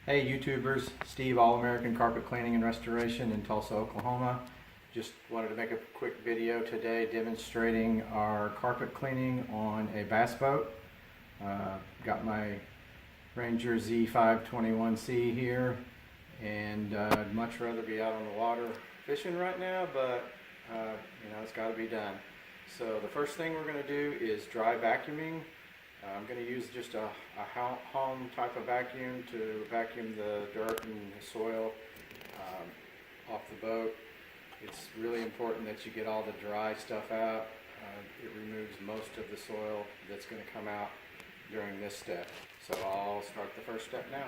Hey YouTubers, Steve, All-American Carpet Cleaning and Restoration in Tulsa, Oklahoma. Just wanted to make a quick video today demonstrating our carpet cleaning on a bass boat. Got my Ranger Z521C here, and I'd much rather be out on the water fishing right now, but it's got to be done. So the first thing we're going to do is dry vacuuming. I'm going to use just a home type of vacuum to vacuum the dirt and the soil off the boat. It's really important that you get all the dry stuff out. It removes most of the soil that's going to come out during this step. So I'll start the first step now.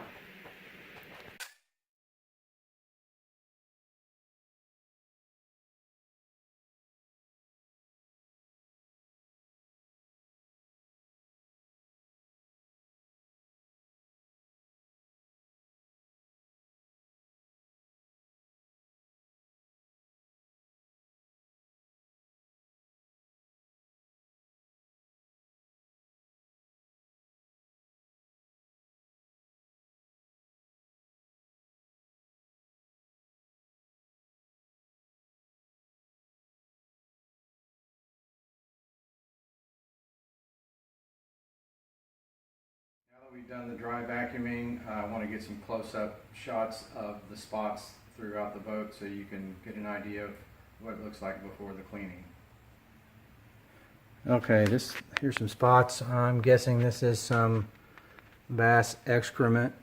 Now that we've done the dry vacuuming, I want to get some close-up shots of the spots throughout the boat so you can get an idea of what it looks like before the cleaning. Okay, here's some spots. I'm guessing this is some bass excrement.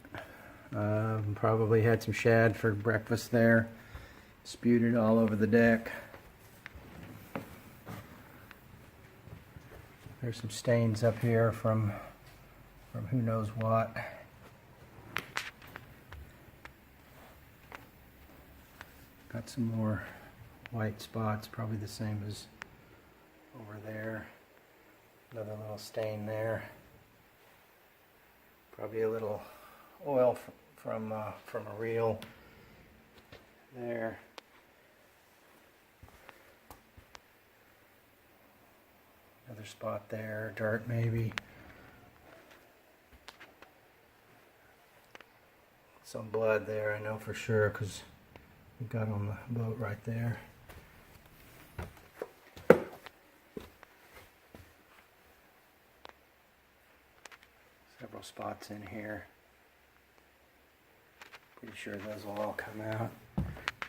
Probably had some shad for breakfast there. Spewed it all over the deck. There's some stains up here from who knows what. Got some more white spots, probably the same as over there. Another little stain there. Probably a little oil from a reel there. Another spot there, dirt maybe. Some blood there, I know for sure, because we got on the boat right there. Several spots in here. Pretty sure those will all come out.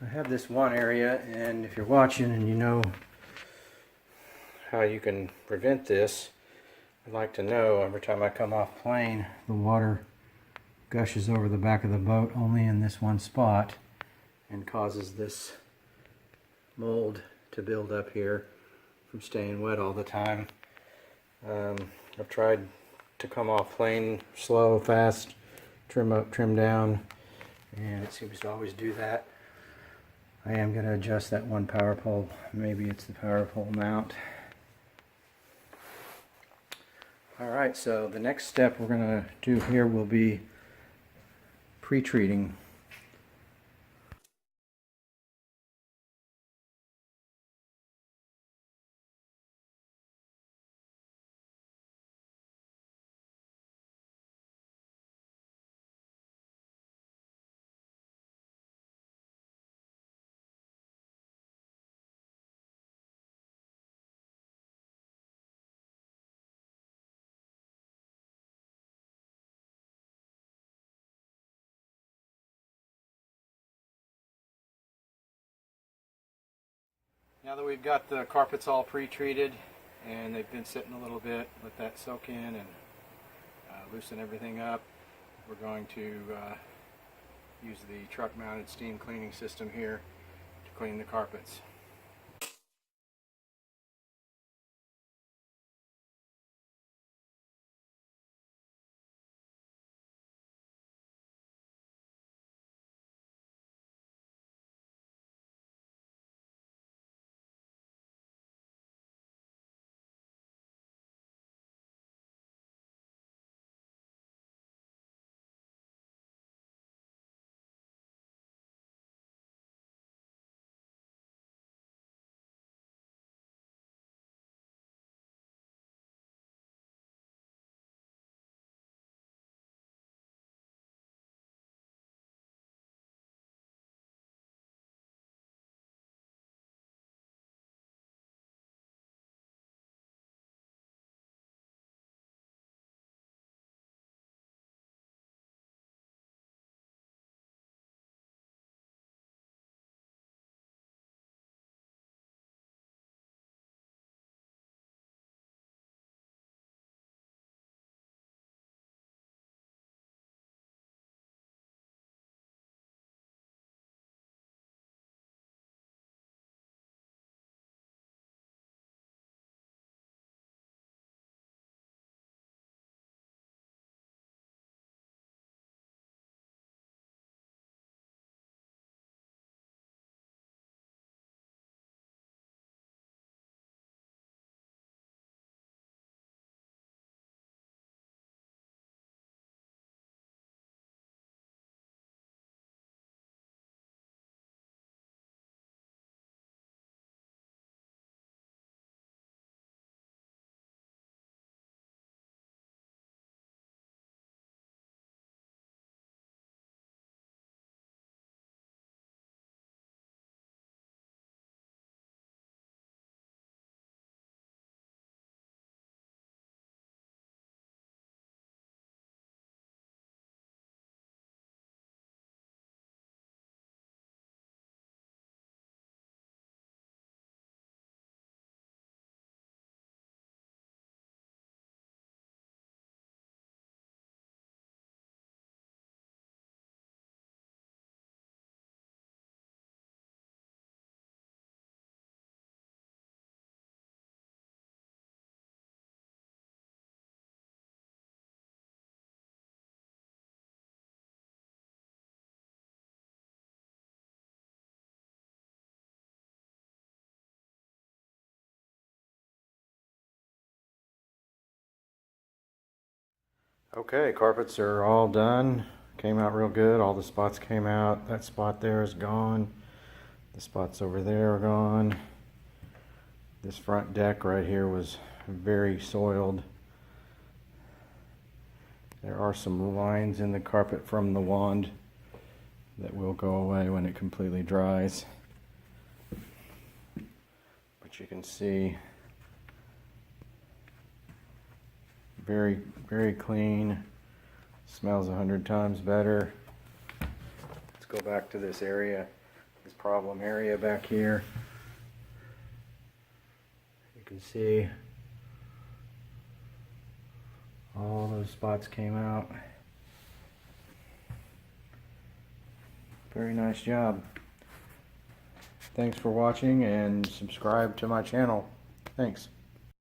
I have this one area, and if you're watching and you know how you can prevent this, I'd like to know every time I come off plane, the water gushes over the back of the boat only in this one spot and causes this mold to build up here from staying wet all the time. I've tried to come off plane slow, fast, trim up, trim down, and it seems to always do that. I am going to adjust that one power pole. Maybe it's the power pole mount. Alright, so the next step we're going to do here will be pre-treating. Now that we've got the carpets all pre-treated and they've been sitting a little bit, let that soak in and loosen everything up, we're going to use the truck-mounted steam cleaning system here to clean the carpets. Okay, carpets are all done. Came out real good. All the spots came out. That spot there is gone. The spots over there are gone. This front deck right here was very soiled. There are some lines in the carpet from the wand that will go away when it completely dries. But you can see very, very clean. Smells 100 times better. Let's go back to this area, this problem area back here. You can see all those spots came out. Very nice job. Thanks for watching and subscribe to my channel. Thanks.